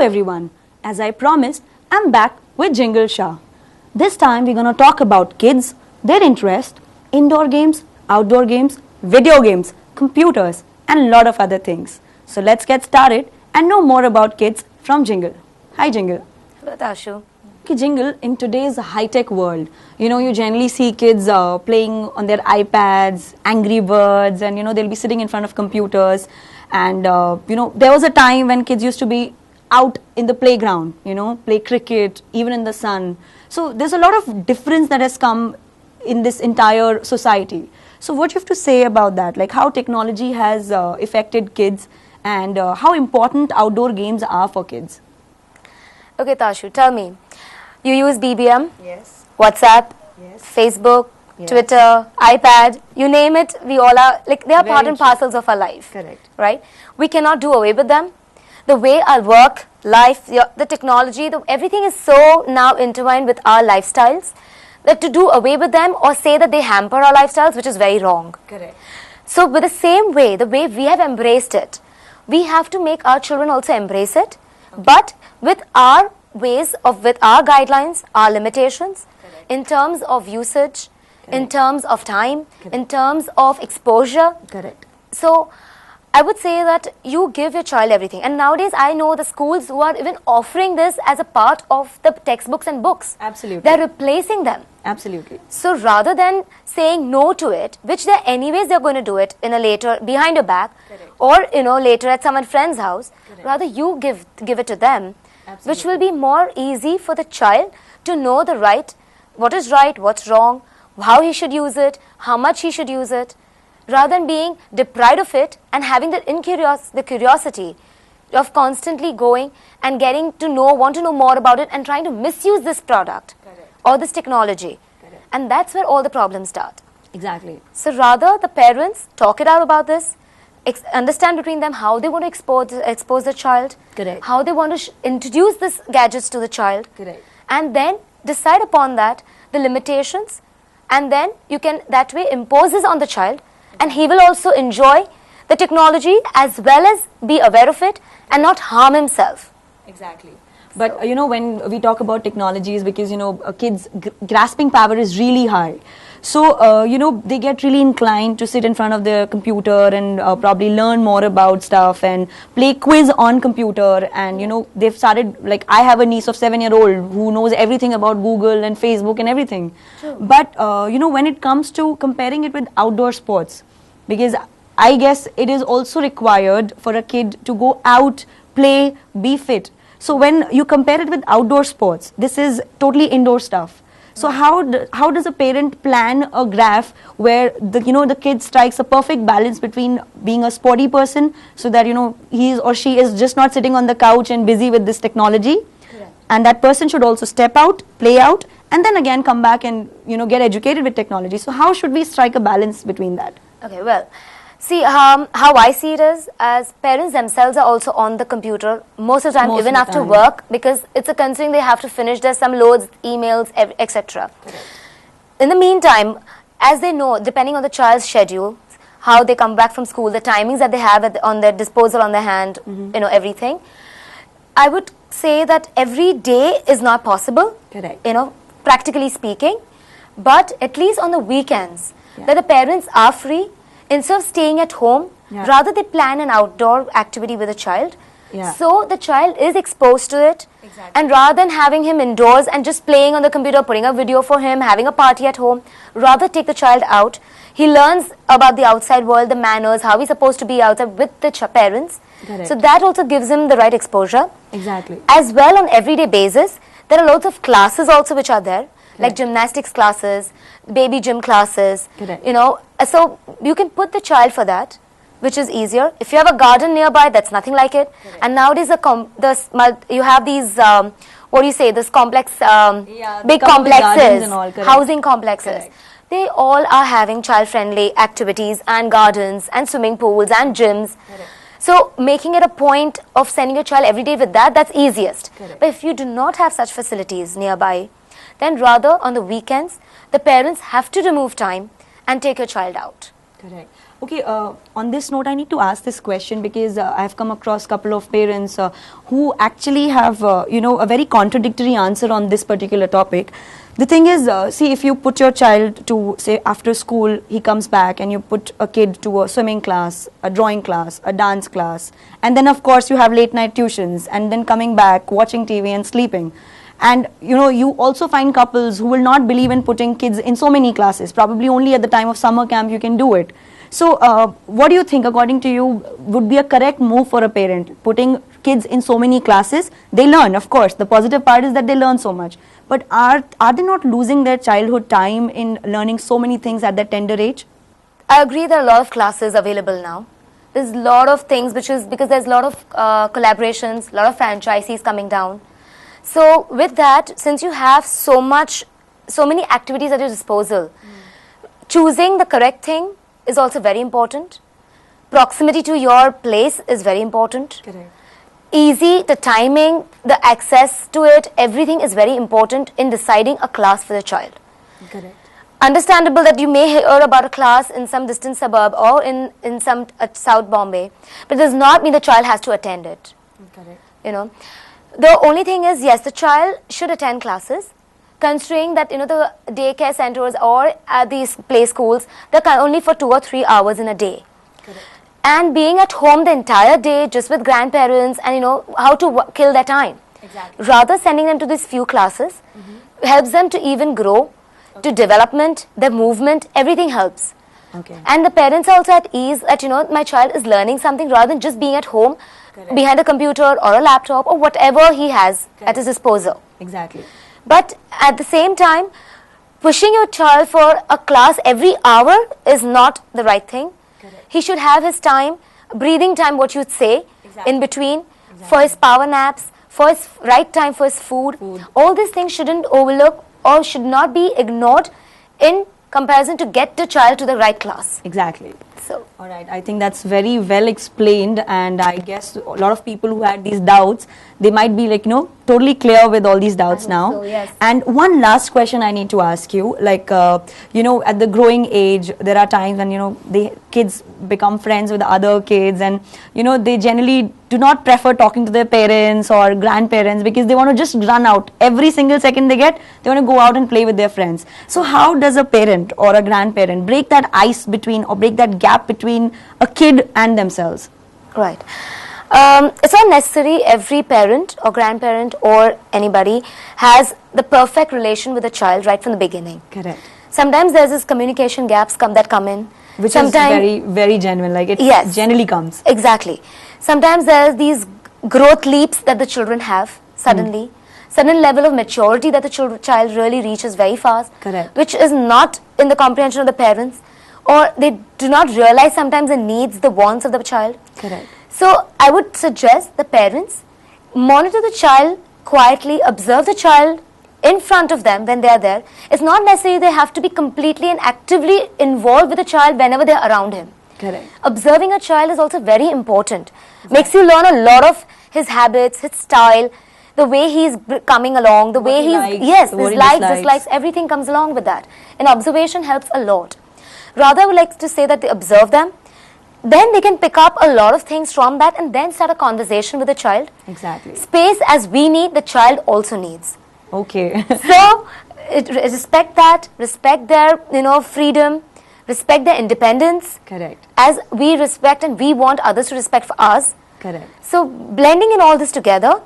everyone, as I promised, I'm back with Jingle Shah. This time we're going to talk about kids, their interest, indoor games, outdoor games, video games, computers and a lot of other things. So let's get started and know more about kids from Jingle. Hi Jingle. Hello Tashu. Okay, Jingle, in today's high-tech world, you generally see kids playing on their iPads, Angry Birds, and they'll be sitting in front of computers. And there was a time when kids used to be out in the playground, play cricket, even in the sun. So there's a lot of difference that has come in this entire society. So what do you have to say about that? Like how technology has affected kids and how important outdoor games are for kids? Okay Tashu, tell me. You use BBM, Yes. WhatsApp, Yes. Facebook, Yes. Twitter, iPad, you name it, we all are, like they are part and parcels of our life. Correct. Right? We cannot do away with them. The way our work, life, the technology, everything is so now intertwined with our lifestyles that to do away with them or say that they hamper our lifestyles, which is very wrong. Correct. So with the same way, the way we have embraced it, we have to make our children also embrace it, but with our ways of, with our guidelines, our limitations, Correct. in terms of usage, in Correct. terms of time, Correct. in terms of exposure. Correct. So I would say that you give your child everything. And nowadays I know the schools who are even offering this as a part of the textbooks and books. Absolutely. They're replacing them. Absolutely. So rather than saying no to it, which they're going to do it in a later, behind your back, Correct. or later at someone's friend's house, Correct. rather you give it to them, Absolutely. which will be more easy for the child to know what is right, what's wrong, how he should use it, how much he should use it, rather than being deprived of it and having the curiosity of constantly going and getting to want to know more about it and trying to misuse this product. Correct. Or this technology. Correct. And that's where all the problems start. Exactly. So rather the parents talk it out about this, understand between them how they want to expose the child, Correct. how they want to introduce this gadgets to the child, Correct. and then decide upon that the limitations, and then you can that way impose this on the child, and he will also enjoy the technology as well as be aware of it and not harm himself. Exactly. But when we talk about technologies, because kids grasping power is really high, so they get really inclined to sit in front of their computer and probably learn more about stuff and play quiz on computer, and they've started, like I have a niece of 7-year-old who knows everything about Google and Facebook and everything. True. But when it comes to comparing it with outdoor sports, because I guess it is also required for a kid to go out, play, be fit. So when you compare it with outdoor sports, this is totally indoor stuff. So how does a parent plan a graph where the kid strikes a perfect balance between being a sporty person, so that he or she is just not sitting on the couch and busy with this technology, Correct. and that person should also step out, play out, and then again come back and get educated with technology. So how should we strike a balance between that? Okay, well, see how I see it is, as parents themselves are also on the computer most of the time, Most even of the after time. work, because it's a considering they have to finish, there's some loads, emails, etc. In the meantime, as they know, depending on the child's schedule, how they come back from school, the timings that they have on their disposal on their hand, everything, I would say that every day is not possible, Correct. practically speaking, but at least on the weekends, Yeah. that the parents are free, instead of staying at home, Yeah. rather they plan an outdoor activity with the child. Yeah. So the child is exposed to it. Exactly. And rather than having him indoors and just playing on the computer, putting a video for him, having a party at home, rather take the child out. He learns about the outside world, the manners, how he's supposed to be outside with the parents. Correct. So that also gives him the right exposure. Exactly. As well, on everyday basis, there are lots of classes also which are there, like Correct. gymnastics classes, baby gym classes. Correct. So you can put the child for that, which is easier. If you have a garden nearby, that's nothing like it. Correct. And nowadays, you have these, what do you say, this complex, Yeah, the big community gardens complexes, and all, correct. housing complexes. Correct. They all are having child-friendly activities and gardens and swimming pools and gyms. Correct. So making it a point of sending your child every day with that's easiest. Correct. But if you do not have such facilities nearby, then rather on the weekends, the parents have to remove time and take your child out. Correct. Okay, on this note, I need to ask this question because I've come across a couple of parents who actually have, a very contradictory answer on this particular topic. The thing is, see, if you put your child to, say, after school, he comes back and you put a kid to a swimming class, a drawing class, a dance class, and then of course you have late night tuitions, and then coming back, watching TV and sleeping. And you also find couples who will not believe in putting kids in so many classes. Probably only at the time of summer camp you can do it. So what do you think, according to you, would be a correct move for a parent? Putting kids in so many classes, they learn, of course. The positive part is that they learn so much. But are they not losing their childhood time in learning so many things at that tender age? I agree, there are a lot of classes available now. There's a lot of things, which is because there's a lot of collaborations, a lot of franchisees coming down. So with that, since you have so many activities at your disposal, choosing the correct thing is also very important. Proximity to your place is very important. Correct. Easy, the timing, the access to it, everything is very important in deciding a class for the child. Correct. Understandable that you may hear about a class in some distant suburb or in some South Bombay, but it does not mean the child has to attend it. Correct. The only thing is, yes, the child should attend classes, considering that the daycare centers or these play schools, they're only for 2 or 3 hours in a day. Correct. And being at home the entire day just with grandparents and how to kill their time. Exactly. Rather, sending them to these few classes helps them to even grow, to development, their movement, everything helps. Okay. And the parents are also at ease that my child is learning something rather than just being at home. Correct. Behind a computer or a laptop or whatever he has at his disposal. Exactly. But at the same time, pushing your child for a class every hour is not the right thing. Correct. He should have his time, breathing time, what you'd say, Exactly. in between, for his power naps, for his right time for his food. All these things shouldn't overlook or should not be ignored in comparison to get the child to the right class. Exactly. So, all right, I think that's very well explained, and I guess a lot of people who had these doubts, they might be totally clear with all these doubts now. so, yes. And one last question I need to ask you, at the growing age, there are times when the kids become friends with other kids, and they generally do not prefer talking to their parents or grandparents because they want to just run out every single second they get. They want to go out and play with their friends. So how does a parent or a grandparent break that ice between, or break that gap between a kid and themselves? right. It's not necessary every parent or grandparent or anybody has the perfect relation with the child right from the beginning. Correct. Sometimes there's this communication gaps that come in. Which Sometimes, is very, very genuine, like it Yes. generally comes. Exactly. Sometimes there's these growth leaps that the children have suddenly. Sudden level of maturity that the child really reaches very fast. Correct. Which is not in the comprehension of the parents, or they do not realize sometimes the needs, the wants of the child. Correct. So I would suggest the parents monitor the child quietly, observe the child in front of them when they are there. It's not necessary they have to be completely and actively involved with the child whenever they are around him. Correct. Observing a child is also very important. Makes you learn a lot of his habits, his style, the way he's coming along, the way he he's, likes, yes, what his he likes, dislikes. dislikes, everything comes along with that. And observation helps a lot. Rather, I would like to say that they observe them. Then they can pick up a lot of things from that and then start a conversation with the child. Exactly. Space as we need, the child also needs. Okay. So, respect that, respect their, freedom, respect their independence. Correct. As we respect and we want others to respect for us. Correct. So, blending in all this together,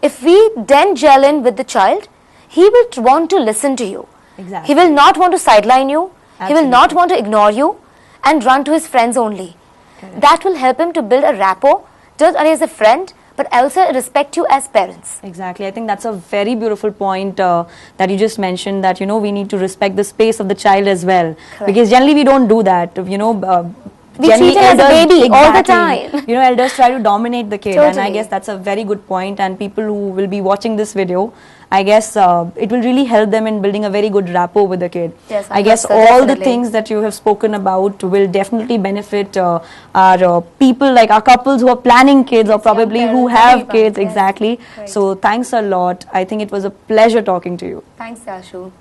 if we then gel in with the child, he will want to listen to you. Exactly. He will not want to sideline you. He will not Absolutely. want to ignore you and run to his friends only. Correct. That will help him to build a rapport, just only as a friend, but also respect you as parents. Exactly. I think that's a very beautiful point that you just mentioned, that, we need to respect the space of the child as well. Correct. Because generally we don't do that, We generally treat him as a baby all the Exactly. time. Elders try to dominate the kid. And I Totally. guess that's a very good point. And people who will be watching this video, I guess it will really help them in building a very good rapport with the kid. Yes, I guess so all the definitely. things that you have spoken about will definitely benefit our people, like our couples who are planning kids, or probably who parents, have everybody, kids. yes. Exactly. Right. So thanks a lot. I think it was a pleasure talking to you. Thanks, Yashu.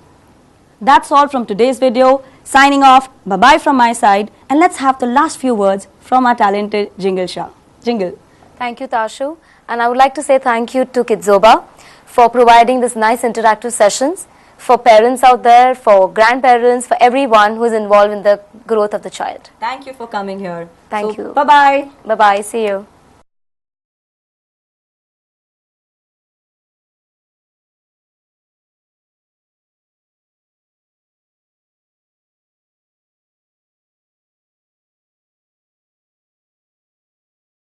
That's all from today's video. Signing off. Bye-bye from my side. And let's have the last few words from our talented Jingle Shah. Jingle. Thank you, Tashu. And I would like to say thank you to Kidzoba for providing this nice interactive sessions for parents out there, for grandparents, for everyone who is involved in the growth of the child. Thank you for coming here. Thank you. Bye-bye. Bye-bye. See you.